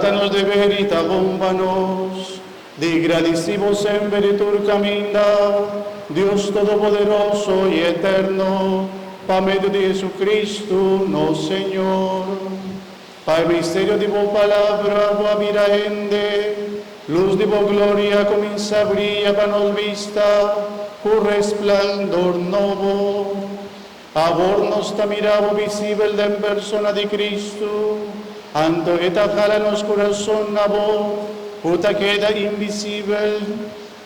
Danos de verita bombanos, di gradissimos en veritur caminda, Dios Todopoderoso y Eterno, pa medio de Jesucristo, no Señor. Pa el misterio de vos palabra, vos miraende, luz de vos gloria comienza a brillar para nos vista, un resplandor novo. A vos nos ta miravo visible de en persona de Cristo, anto que tajala nos corazón a vos, puta queda invisible,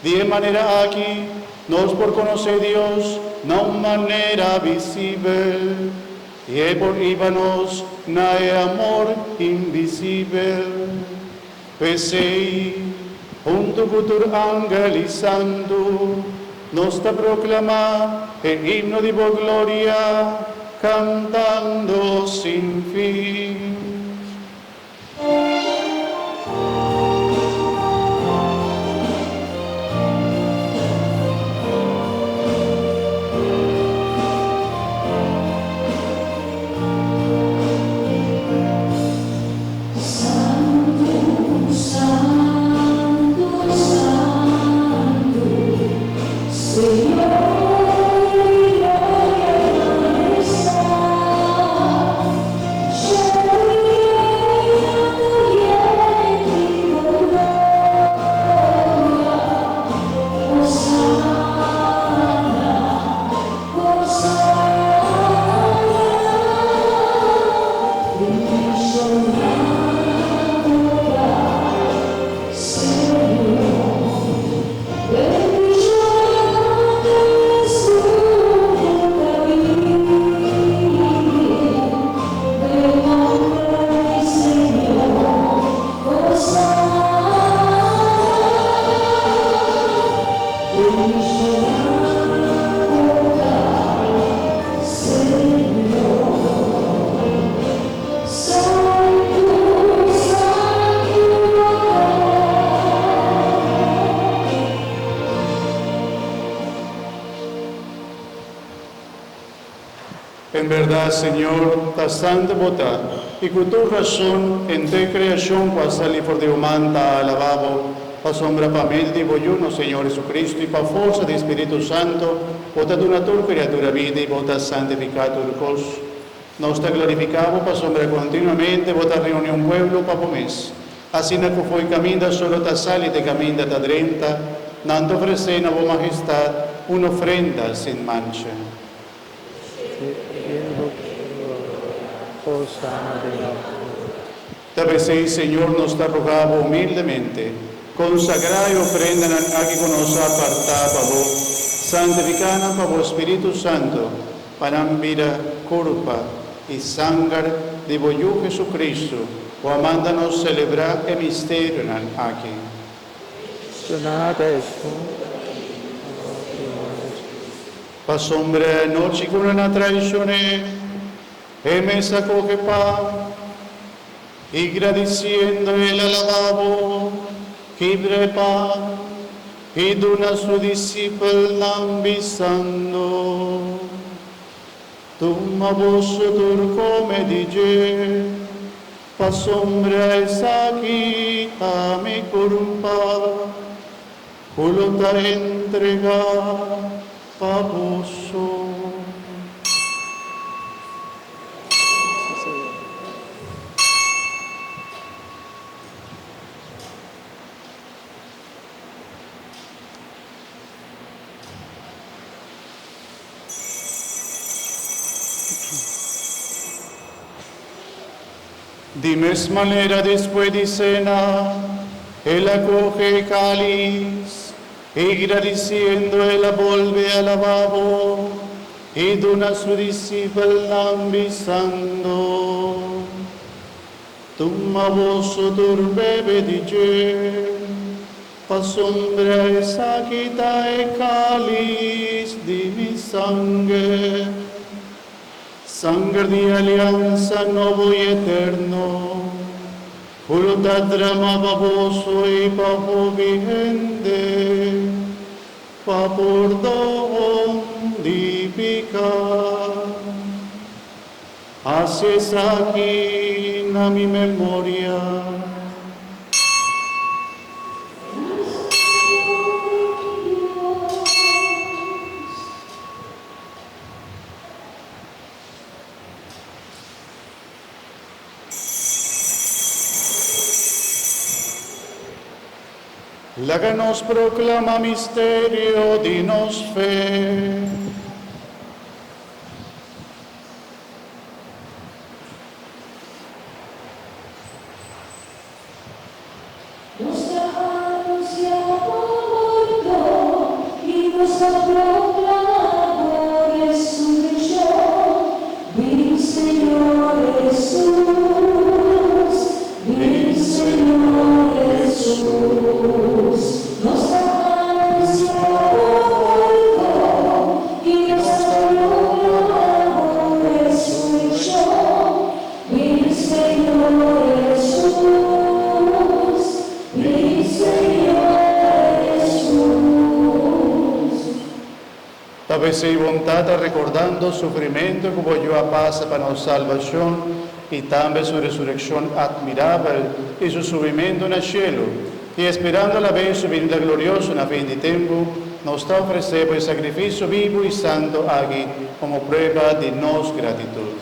de manera aquí, nos por conocer Dios, no manera visible, y por íbanos, nae amor invisible. Pesei, junto futur ángel y santo, nos te proclama el himno de vos gloria, cantando sin fin. En verdad, Señor, ta santa bota, y con tu razón en te creación pasali for de humanta alababo, pa sombra pa mel de boyuno, Señor Jesucristo, y pa forza de Espíritu Santo, bota donatur creatura vida y bota santificatur cos. Nos te glorificamos pa sombra continuamente, bota reunión pueblo pa pomes. Así na que foi caminda solo ta sali te caminda ta drenta, nanto ofrecen a vo majestad una ofrenda sin mancha. Te veces, Señor, nos te rogamos humildemente, consagrar y ofrenda a que nos aparta para vos, santificana para vos Espíritu Santo, para vida, culpa y sangre de vos Jesucristo, o amándanos celebrar el misterio aquí. Pa sombra noche con una traición, me sacó que pan, y agradeciendo el alababo, que pan, y dona su discípula ambisando. Toma vos turco me dije, pa sombra esa quita mi culpa, culo ta entrega pa vosso. De misma manera, después de cena, él acoge el cáliz y agradeciendo, él la vuelve al lavabo y dona a su discípula ambisando. Toma vosotros bebe dice, pa sombra esa quita el cáliz de mi sangre. Sangre de alianza nuevo y eterno, fruta drama baboso y papo vigente, pa perdón di picar. Haces aquí na mi memoria, La que nos proclama misterio, dinos fe. Avesse vontade recordando o sofrimento que voglio a passa para nossa salvação e também sua ressurreição admirável e seu subimento no cielo. E esperando a vez sua vinda gloriosa na fim de tempo, nos oferecemos o sacrifício vivo e santo aqui como prova de nossa gratidão.